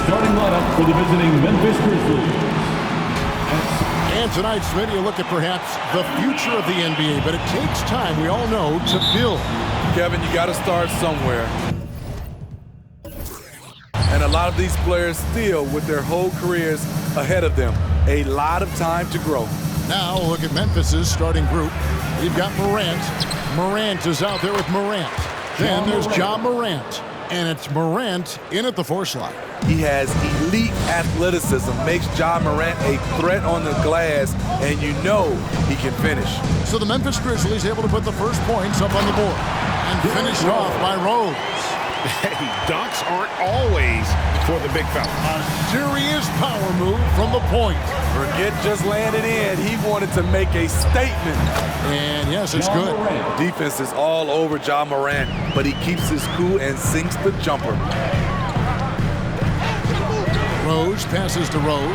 starting lineup for the visiting Memphis Grizzlies. And tonight's video look at perhaps the future of the NBA, but it takes time, we all know, to build. Kevin, you got to start somewhere. And a lot of these players still with their whole careers ahead of them. A lot of time to grow. Now look at Memphis's starting group. We've got Morant. Morant is out there with Morant. Then there's Ja Morant. And it's Morant in at the 4 slot. He has elite athleticism, makes Ja Morant a threat on the glass, and you know he can finish. So the Memphis Grizzlies able to put the first points up on the board. And finished off by Rose. Hey, dunks aren't always for the big fella. A serious power move from the point. Forget just landing in. He wanted to make a statement. And yes, it's good. Defense is all over Ja Morant, but he keeps his cool and sinks the jumper. Rose passes to Rose.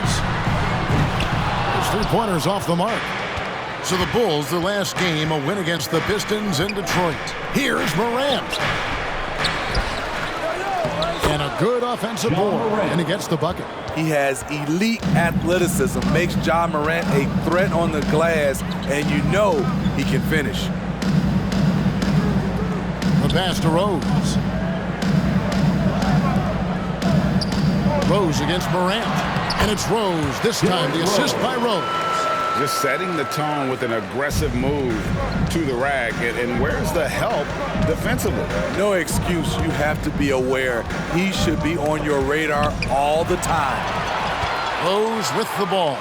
His 3-pointers off the mark. So the Bulls, their last game, a win against the Pistons in Detroit. Here's Morant. And a good offensive board, and he gets the bucket. He has elite athleticism, makes Ja Morant a threat on the glass, and you know he can finish. The pass to Rose. Rose against Morant. And it's Rose, this time the assist by Rose. Just setting the tone with an aggressive move to the rack. And where's the help defensively? No excuse. You have to be aware. He should be on your radar all the time. Rose with the ball.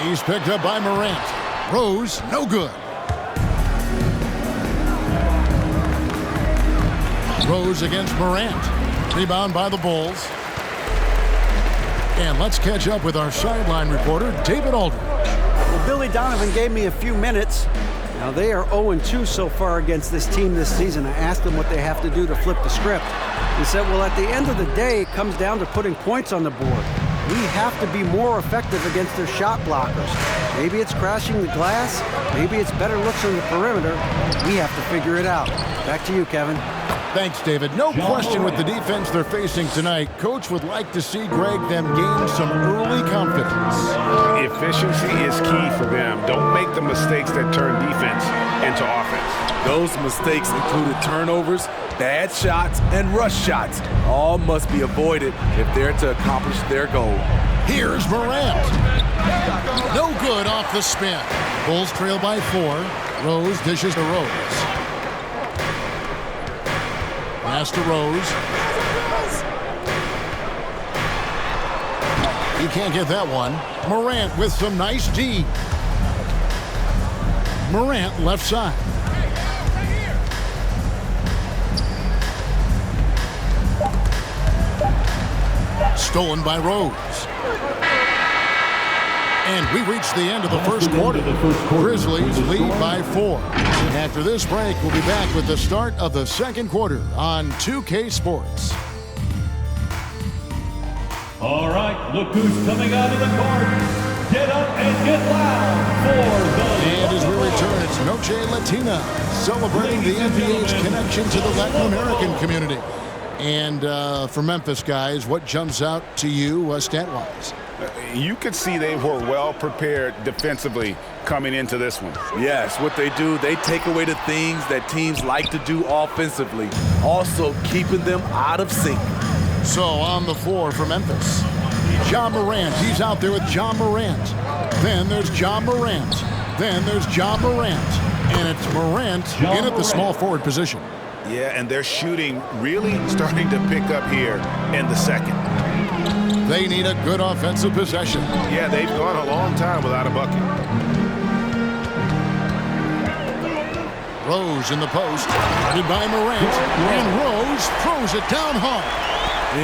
He's picked up by Morant. Rose, no good. Rose against Morant. Rebound by the Bulls. And let's catch up with our sideline reporter, David Aldridge. Well, Billy Donovan gave me a few minutes. Now, they are 0-2 so far against this team this season. I asked them what they have to do to flip the script. He said, well, at the end of the day, it comes down to putting points on the board. We have to be more effective against their shot blockers. Maybe it's crashing the glass. Maybe it's better looks on the perimeter. We have to figure it out. Back to you, Kevin. Thanks, David. No question with the defense they're facing tonight. Coach would like to see Greg them gain some early confidence. Efficiency is key for them. Don't make the mistakes that turn defense into offense. Those mistakes included turnovers, bad shots, and rush shots. All must be avoided if they're to accomplish their goal. Here's Morant. No good off the spin. Bulls trail by 4. Rose dishes to Rose. Pass to Rose. He can't get that one. Morant with some nice D. Morant left side. Stolen by Rose. And we reach the end of the first quarter. Grizzlies lead by 4. And after this break, we'll be back with the start of the second quarter on 2K Sports. All right, look who's coming out of the court. Get up and get loud for the... And as we return, it's Noche Latina, celebrating the NBA's connection to the Latin American community. And for Memphis guys, what jumps out to you stat-wise? You could see they were well prepared defensively coming into this one. Yes, what they do, they take away the things that teams like to do offensively, also keeping them out of sync. So on the floor for Memphis, Ja Morant. He's out there with Ja Morant. Then there's Ja Morant. Then there's Ja Morant. And it's Morant in at the small forward position. Yeah, and their shooting really starting to pick up here in the second. They need a good offensive possession. Yeah, they've gone a long time without a bucket. Rose in the post, guarded by Morant, and Rose throws it down hard.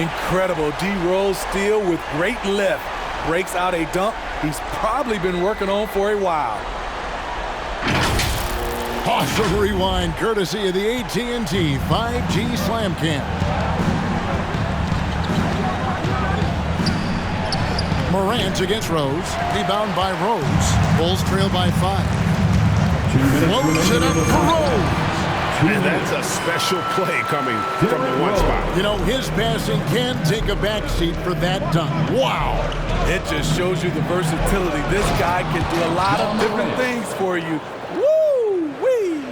Incredible. D. Rose steal with great lift. Breaks out a dunk he's probably been working on for a while. Awesome rewind courtesy of the AT&T 5G Slam Cam. Morant against Rose. Rebound by Rose. Bulls trail by 5. Floats it up for Rose. And that's a special play coming from the one spot. You know, his passing can take a backseat for that dunk. Wow. It just shows you the versatility. This guy can do a lot of different things for you. Woo-wee!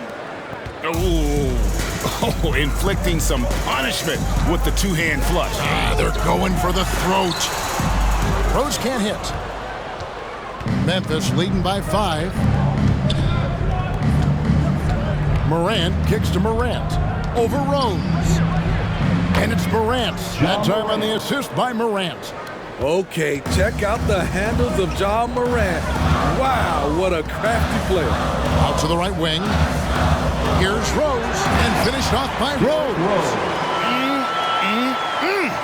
Oh, inflicting some punishment with the two-hand flush. They're going for the throat. Rose can't hit. Memphis leading by 5. Morant kicks to Morant. Over Rose. And it's Morant. That time on the assist by Morant. Okay, check out the handles of Ja Morant. Wow, what a crafty player. Out to the right wing. Here's Rose. And finished off by Rose.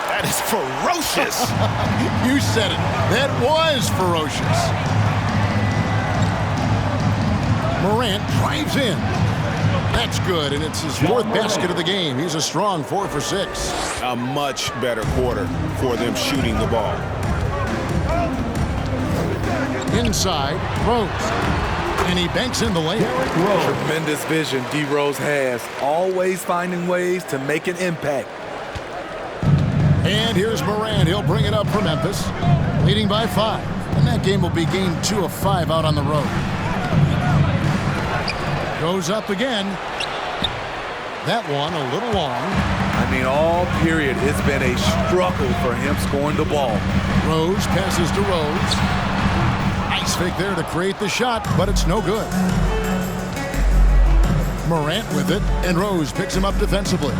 That is ferocious. You said it. That was ferocious. Morant drives in. That's good, and it's his 4th basket of the game. He's a strong 4 for 6. A much better quarter for them shooting the ball. Inside, Rose. And he banks in the layup. Tremendous vision D. Rose has. Always finding ways to make an impact. And here's Morant. He'll bring it up for Memphis, leading by 5. And that game will be game 2 of 5 out on the road. Goes up again. That one a little long. I mean, all period, it's been a struggle for him scoring the ball. Rose passes to Rose. Nice fake there to create the shot, but it's no good. Morant with it, and Rose picks him up defensively.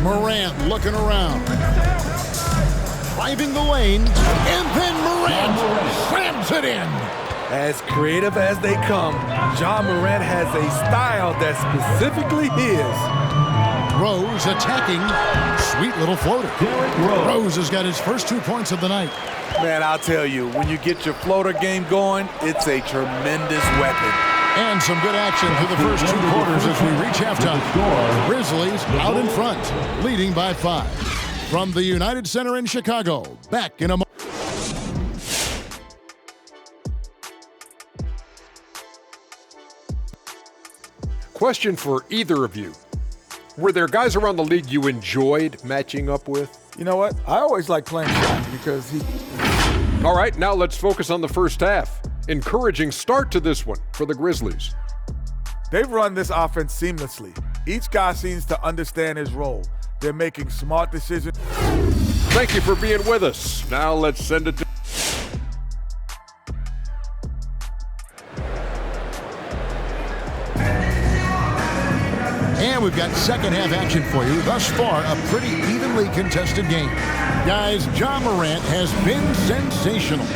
Morant looking around. Driving the lane, and then Morant slams it in. As creative as they come, Ja Morant has a style that's specifically his. Rose attacking. Sweet little floater. Rose has got his first 2 points of the night. Man, I'll tell you, when you get your floater game going, it's a tremendous weapon. And some good action through the first 2 quarters as we reach halftime. Grizzlies out in front, leading by 5. From the United Center in Chicago, back in a moment. Question for either of you. Were there guys around the league you enjoyed matching up with? You know what? I always like playing Shaq because he... All right, now let's focus on the first half. Encouraging start to this one for the Grizzlies. They've run this offense seamlessly. Each guy seems to understand his role. They're making smart decisions. Thank you for being with us. Now let's send it to... And we've got second half action for you. Thus far, a pretty evenly contested game. Guys, Ja Morant has been sensational.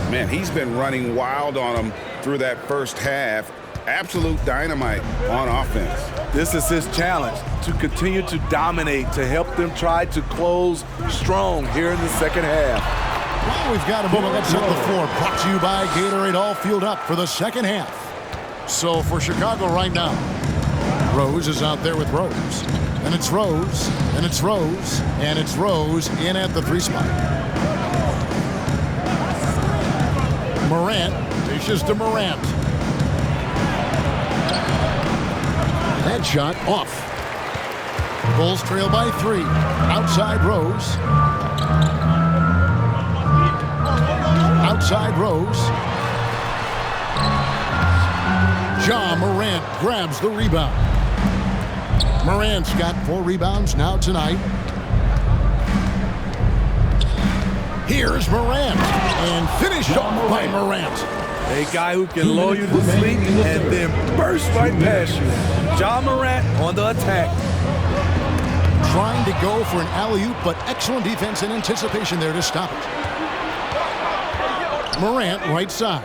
Man, he's been running wild on them through that first half. Absolute dynamite on offense. This is his challenge, to continue to dominate, to help them try to close strong here in the second half. Well, we've got a moment. Let's set the floor. Brought to you by Gatorade, all fueled up for the second half. So for Chicago right now, Rose is out there with Rose. And it's Rose, and it's Rose, and it's Rose in at the 3 spot. Morant dishes to Morant. That shot off. Bulls trail by 3. Outside Rose. Outside Rose. Ja Morant grabs the rebound. Morant's got 4 rebounds now tonight. Here's Morant, and finished off by Morant. A guy who can lull you to sleep and then burst right past you. Ja Morant on the attack. Trying to go for an alley-oop, but excellent defense and anticipation there to stop it. Morant right side.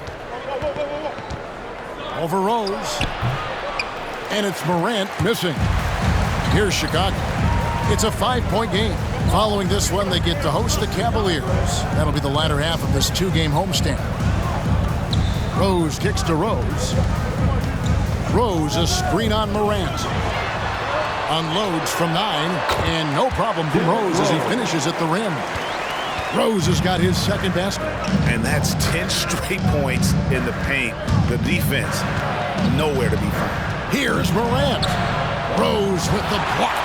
Over Rose. And it's Morant missing. Here's Chicago. It's a 5-point game. Following this one, they get to host the Cavaliers. That'll be the latter half of this 2-game homestand. Rose kicks to Rose. Rose, a screen on Morant. Unloads from 9, and no problem from Rose as he finishes at the rim. Rose has got his second basket. And that's 10 straight points in the paint. The defense nowhere to be found. Here's Morant. Rose with the block.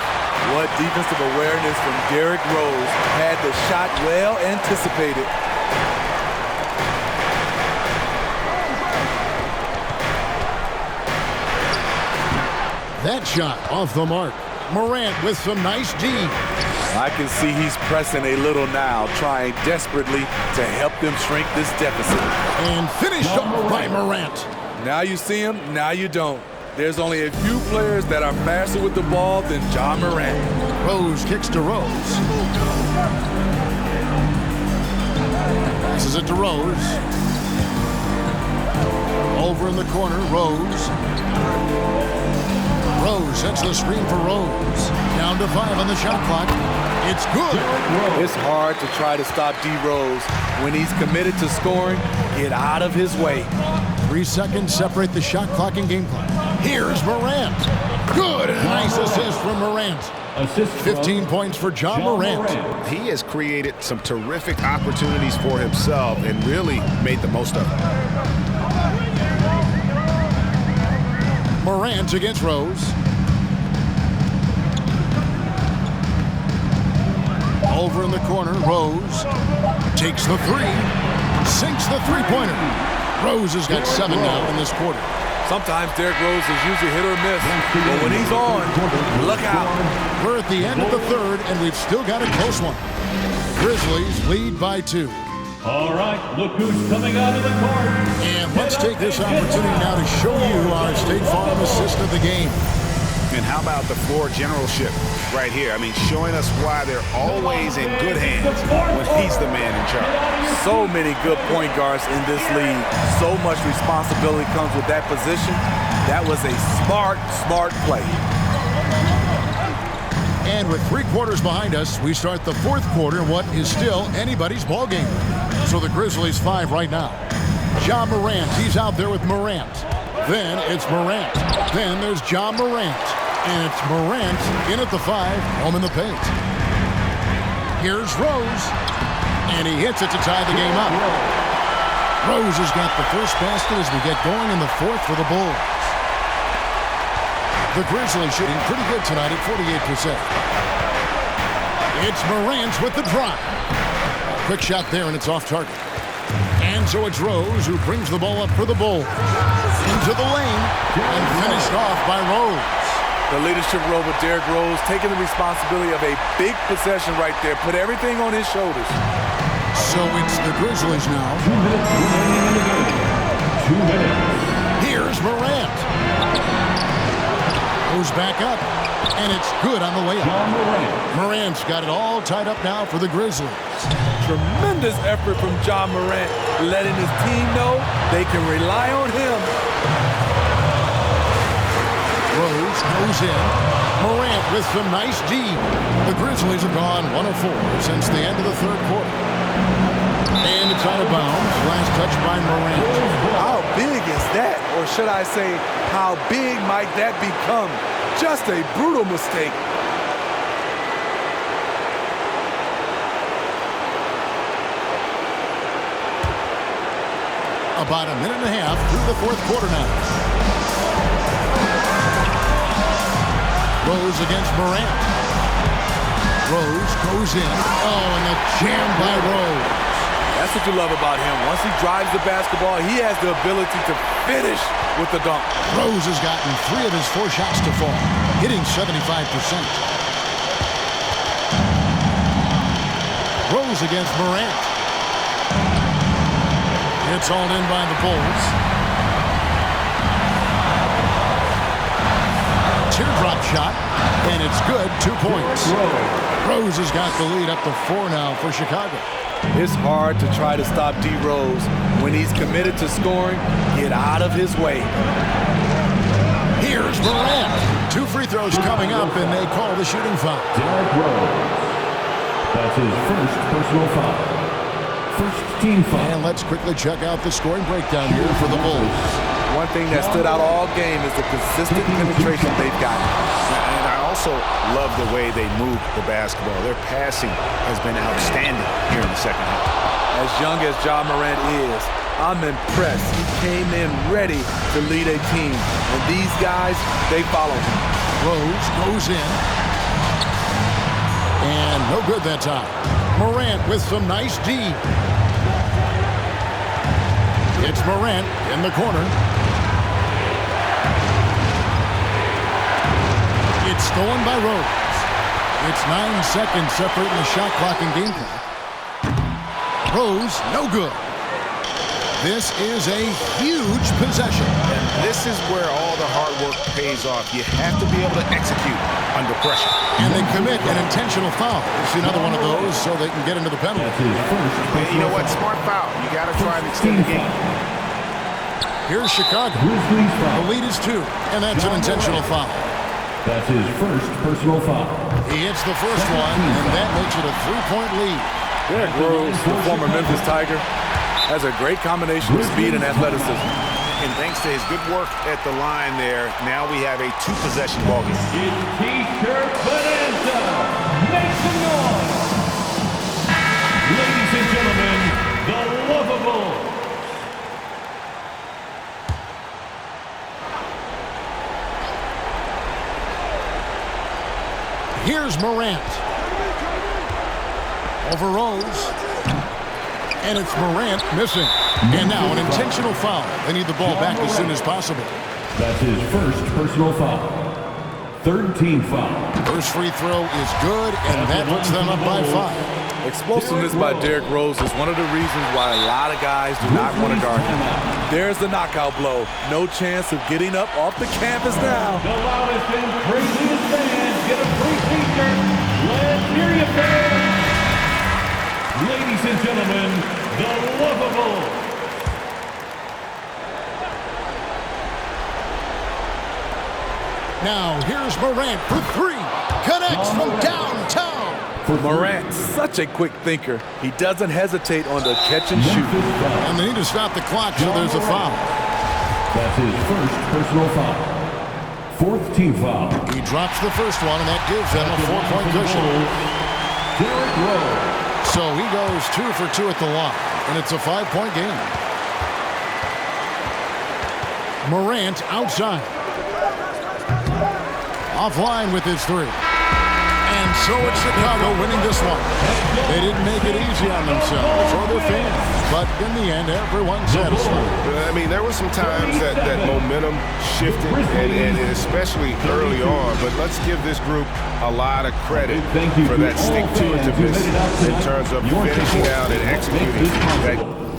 What defensive awareness from Derrick Rose. Had the shot well anticipated. That shot off the mark. Morant with some nice D. I can see he's pressing a little now, trying desperately to help them shrink this deficit. And finished off by Morant. Now you see him, now you don't. There's only a few players that are faster with the ball than Ja Morant. Rose kicks to Rose. Passes it to Rose. Over in the corner, Rose. Rose sets the screen for Rose. Down to 5 on the shot clock. It's good. It's hard to try to stop D. Rose. When he's committed to scoring, get out of his way. 3 seconds separate the shot clock and game clock. Here's Morant. Good. Nice assist from Morant. 15 points for Ja Morant. He has created some terrific opportunities for himself and really made the most of it. Morant against Rose. Over in the corner, Rose takes the 3. Sinks the three-pointer. Rose has got 7 now in this quarter. Sometimes Derrick Rose is usually hit or miss, but when he's on, look out. We're at the end of the third, and we've still got a close one. Grizzlies lead by 2. All right, look who's coming out of the court. And let's take this opportunity now to show you our State Farm assist of the game. And how about the floor generalship right here? I mean, showing us why they're always in good hands when he's the man in charge. So many good point guards in this league. So much responsibility comes with that position. That was a smart play. And with 3 quarters behind us, we start the 4th quarter in what is still anybody's ball game. So the Grizzlies 5 right now. Ja Morant, he's out there with Morant. Then it's Morant. Then there's Ja Morant. And it's Morant in at the 5, home in the paint. Here's Rose. And he hits it to tie the game up. Rose has got the first basket as we get going in the 4th for the Bulls. The Grizzlies shooting pretty good tonight at 48%. It's Morant with the drop. Quick shot there, and it's off target. And so it's Rose who brings the ball up for the Bulls. Into the lane, and finished off by Rose. The leadership role with Derrick Rose, taking the responsibility of a big possession right there. Put everything on his shoulders. So it's the Grizzlies now. 2 minutes remaining in the game. 2 minutes. Here's Morant. Goes back up, and it's good on the way up. Morant's got it all tied up now for the Grizzlies. Tremendous effort from Ja Morant, letting his team know they can rely on him. Rose goes in. Morant with some nice D. The Grizzlies have gone 1 of 4 since the end of the 3rd quarter. And it's out of bounds. Last touch by Morant. How big is that? Or should I say, how big might that become? Just a brutal mistake. About a minute and a half through the 4th quarter now. Rose against Morant. Rose goes in. Oh, and a jam by Rose. That's what you love about him. Once he drives the basketball, he has the ability to finish with the dunk. Rose has gotten 3 of his 4 shots to fall, hitting 75%. Rose against Morant. It's all in by the Bulls. Teardrop shot, and it's good. 2 points. Rose has got the lead up to 4 now for Chicago. It's hard to try to stop D. Rose. When he's committed to scoring, get out of his way. Here's Morant. 2 free throws coming up, and they call the shooting foul. Derrick Rose. That's his first personal foul. First team foul. And let's quickly check out the scoring breakdown here for the Bulls. One thing that stood out all game is the consistent penetration they've gotten. And I also love the way they move the basketball. Their passing has been outstanding here in the second half. As young as Ja Morant is, I'm impressed. He came in ready to lead a team. And these guys, they follow him. Rose goes in. And no good that time. Morant with some nice D. It's Morant in the corner. It's stolen by Rose. It's 9 seconds separating the shot clock and game clock. Rose, no good. This is a huge possession. And this is where all the hard work pays off. You have to be able to execute under pressure. And they commit an intentional foul. It's another one of those so they can get into the penalty. And you know what? Smart foul. You got to try and extend the game. Here's Chicago. The lead is 2, and that's an intentional foul. That's his first personal foul. He hits the first one, and that makes it a 3-point lead. Derrick Rose, the former Memphis Tiger, has a great combination of speed and athleticism. And thanks to his good work at the line there, now we have a 2-possession ballgame. It's T-shirt Bonanza. Make some noise. Ladies and gentlemen, the lovable. Here's Morant. Over Rose. And it's Morant missing. And now an intentional foul. They need the ball back as soon as possible. That's his first personal foul. 3rd team foul. First free throw is good, and that puts them up by 5. Explosiveness by Derrick Rose is one of the reasons why a lot of guys do not want to guard him. There's the knockout blow. No chance of getting up off the canvas now. The loudest and craziest fans get a free t-shirt. Let's hear you, fans. Ladies and gentlemen, the lovable. Now here's Morant for 3. Connects from downtown. Morant, such a quick thinker. He doesn't hesitate on the catch and shoot. And they need to stop the clock, so there's a foul. That's his first personal foul. 4th team foul. He drops the first one, and that gives them a 4-point cushion. Derrick Rose. So he goes 2 for 2 at the line, and it's a 5-point game. Morant outside. Offline with his 3. And so it's Chicago winning this one. They didn't make it easy on themselves or their fans, but in the end, everyone's satisfied. I mean, there were some times that momentum shifted, and especially early on, but let's give this group a lot of credit for that stick-to-itiveness in terms of finishing out and executing that.